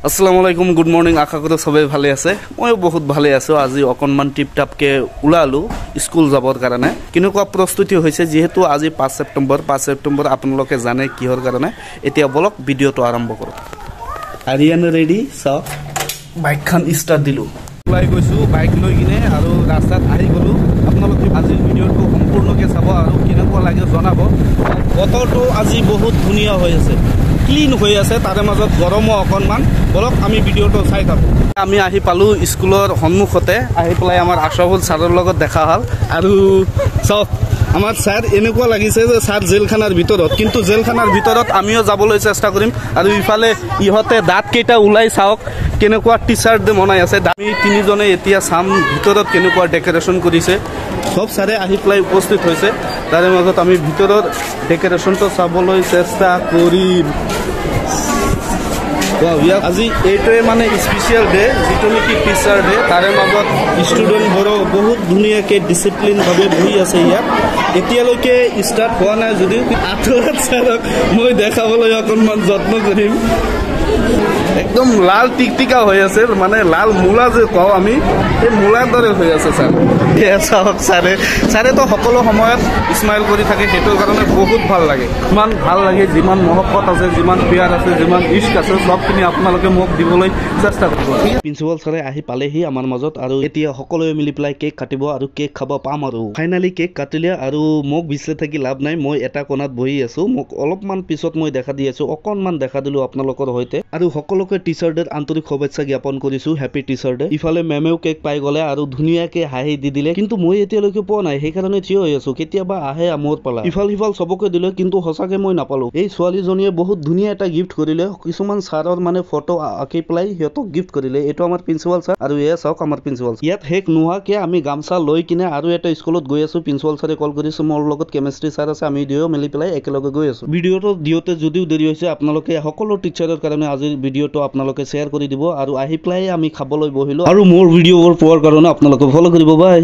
আসসালামু আলাইকুম good morning আশা কৰো সবাই ভালে আছে ময়ো বহুত ভালে আছো আজি অকনমান টিপটাপকে উলালো স্কুল যাবৰ কাৰণে কিনেকুৱা প্ৰস্তুতি হৈছে যেহেতু আজি 5 সেপ্টেম্বৰ আপোনালোকে জানে কিহৰ কাৰণে এতিয়া বলক ভিডিওটো আৰম্ভ কৰো আৰিয়ান ৰেডি সব বাইকখন ষ্টাৰ্ট দিলো ওলাই গৈছো বাইক লৈ কিনে আৰু ৰাস্তাত আহি গলো আপোনালোকে আজিৰ ভিডিওটো সম্পূৰ্ণকৈ চাব আৰু কিনেকুৱা লাগে জনাব বতৰটো আজি বহুত ধুনীয়া হৈ আছে ক্লিন হৈ আছে তাৰে মাজত গৰম অকনমান বলক আমি ভিডিওটো চাই থাকো আমি আহি পালো স্কুলৰ সন্মুখতে আহি পেলাই আমাৰ আশাফুল ছাৰৰ লগত দেখা হল আৰু সব আমাৰ স্যাৰ এনেকুৱা লাগিছে যে স্যাৰ জেলখানাৰ ভিতৰত কিন্তু জেলখানাৰ ভিতৰত আমিও যাবলৈ চেষ্টা কৰিম আৰু ইফালে ইহতে দাঁত কেইটা উলাই চাওক কেনেকুৱা টি-শাৰ্ট দে মনাই আছে আমি তিনিজনে এতিয়া চাম ভিতৰত কেনেকুৱা ডেকোৰেশন কৰিছে সব স্যাৰে আহি পেলাই উপস্থিত হৈছে তাৰে মাজত আমি ভিতৰৰ ডেকোৰেশনটো চাবলৈ চেষ্টা কৰিম আজি এইটোৱে মানে স্পেশাল ডে যেটো নেকি টিচাৰ ডে তাৰে মাজত ষ্টুডেণ্টবোৰো বহুত ধুনীয়াকৈ ডিসিপ্লিনভাৱে বহি আছে ইয়াত এতিয়ালৈকে ষ্টাৰ্ট হোৱা নাই যদিও আঠুৱাত ছাৰক মই দেখাবলৈ অকণমান যত্ন কৰিম একদম লাল টিকটিকা হৈ আছে মানে লাল মূলা যে কওঁ আমি এই মূলাৰ দৰে হৈ আছে ছাৰ ছাৰে তো সকলো সময়ত স্মাইল কৰি থাকে সেইটোৰ কাৰণে বহুত ভাল লাগে ইমান ভাল লাগে যিমান মহব্বত আছে যিমান প্যাৰ আছে যিমান ইশ্ক আছে সবখিনি আপোনালোকে মোক দিবলৈ চেষ্টা কৰিব প্ৰিন্সিপাল ছাৰে আহি পালেহি আমাৰ মাজত আৰু এতিয়া সকলোৱে মিলি পেলাই কেক কাটিব আৰু কেক খাব পাম আৰু ফাইনালি কেক কাটিলে আৰু মোক বিচাৰি থাকি লাভ নাই মই এটা কোণাত বহি আছো মোক অলপমান পিছত মই দেখা দি আছো অকণমান দেখা দিলো আপোনালোকৰ সৈতে আৰু সকলোকে টিচাৰ ডেৰ আন্তৰিক শুভেচ্ছা জ্ঞাপন কৰিছো হেপী টিচাৰ ডে ইফালে মেমেও কেক পাই গলে আৰু ধুনীয়াকে হাঁহি দি দিলে কিন্তু মই এতিয়ালৈকে পোৱা নাই সেইকাৰণে থিয় হৈ আছো কেতিয়াবা আহে মোৰ পালা ইফাল সিফাল সবকে দিলে কিন্তু সঁচাকে মই নাপালো এই ছোৱালীজনীয়ে বহুত ধুনীয়া এটা গিফ্ট কৰিলে কিছুমান ছাৰৰ মানে ফটো আঁকি পেলাই সিহঁতক গিফ্ট কৰিলে এইটো আমাৰ প্ৰিন্সিপাল ছাৰ আৰু এয়া চাওক আমাৰ প্ৰিন্সিপাল ইয়াত শেষ নোহোৱাকে আমি গামছা লৈ কিনে আৰু এটা স্কুলত গৈ আছো প্ৰিন্সিপাল ছাৰে কল কৰিছে মোৰ লগত কেমিষ্ট্ৰি ছাৰ আছে আমি দুয়ো মিলি পেলাই একেলগে গৈ আছো ভিডিঅ'টো দিওঁতে যদিও দেৰি হৈছে আপোনালোকে সকলো টিচাৰৰ কাৰণে আজিৰ ভিডিঅ'টো আপোনালোকে শ্বেয়াৰ কৰি দিব আৰু আহি পেলাই আমি খাবলৈ বহিলো আৰু মোৰ ভিডিঅ'বোৰ পোৱাৰ কাৰণে আপোনালোকে ফলো কৰিব বাই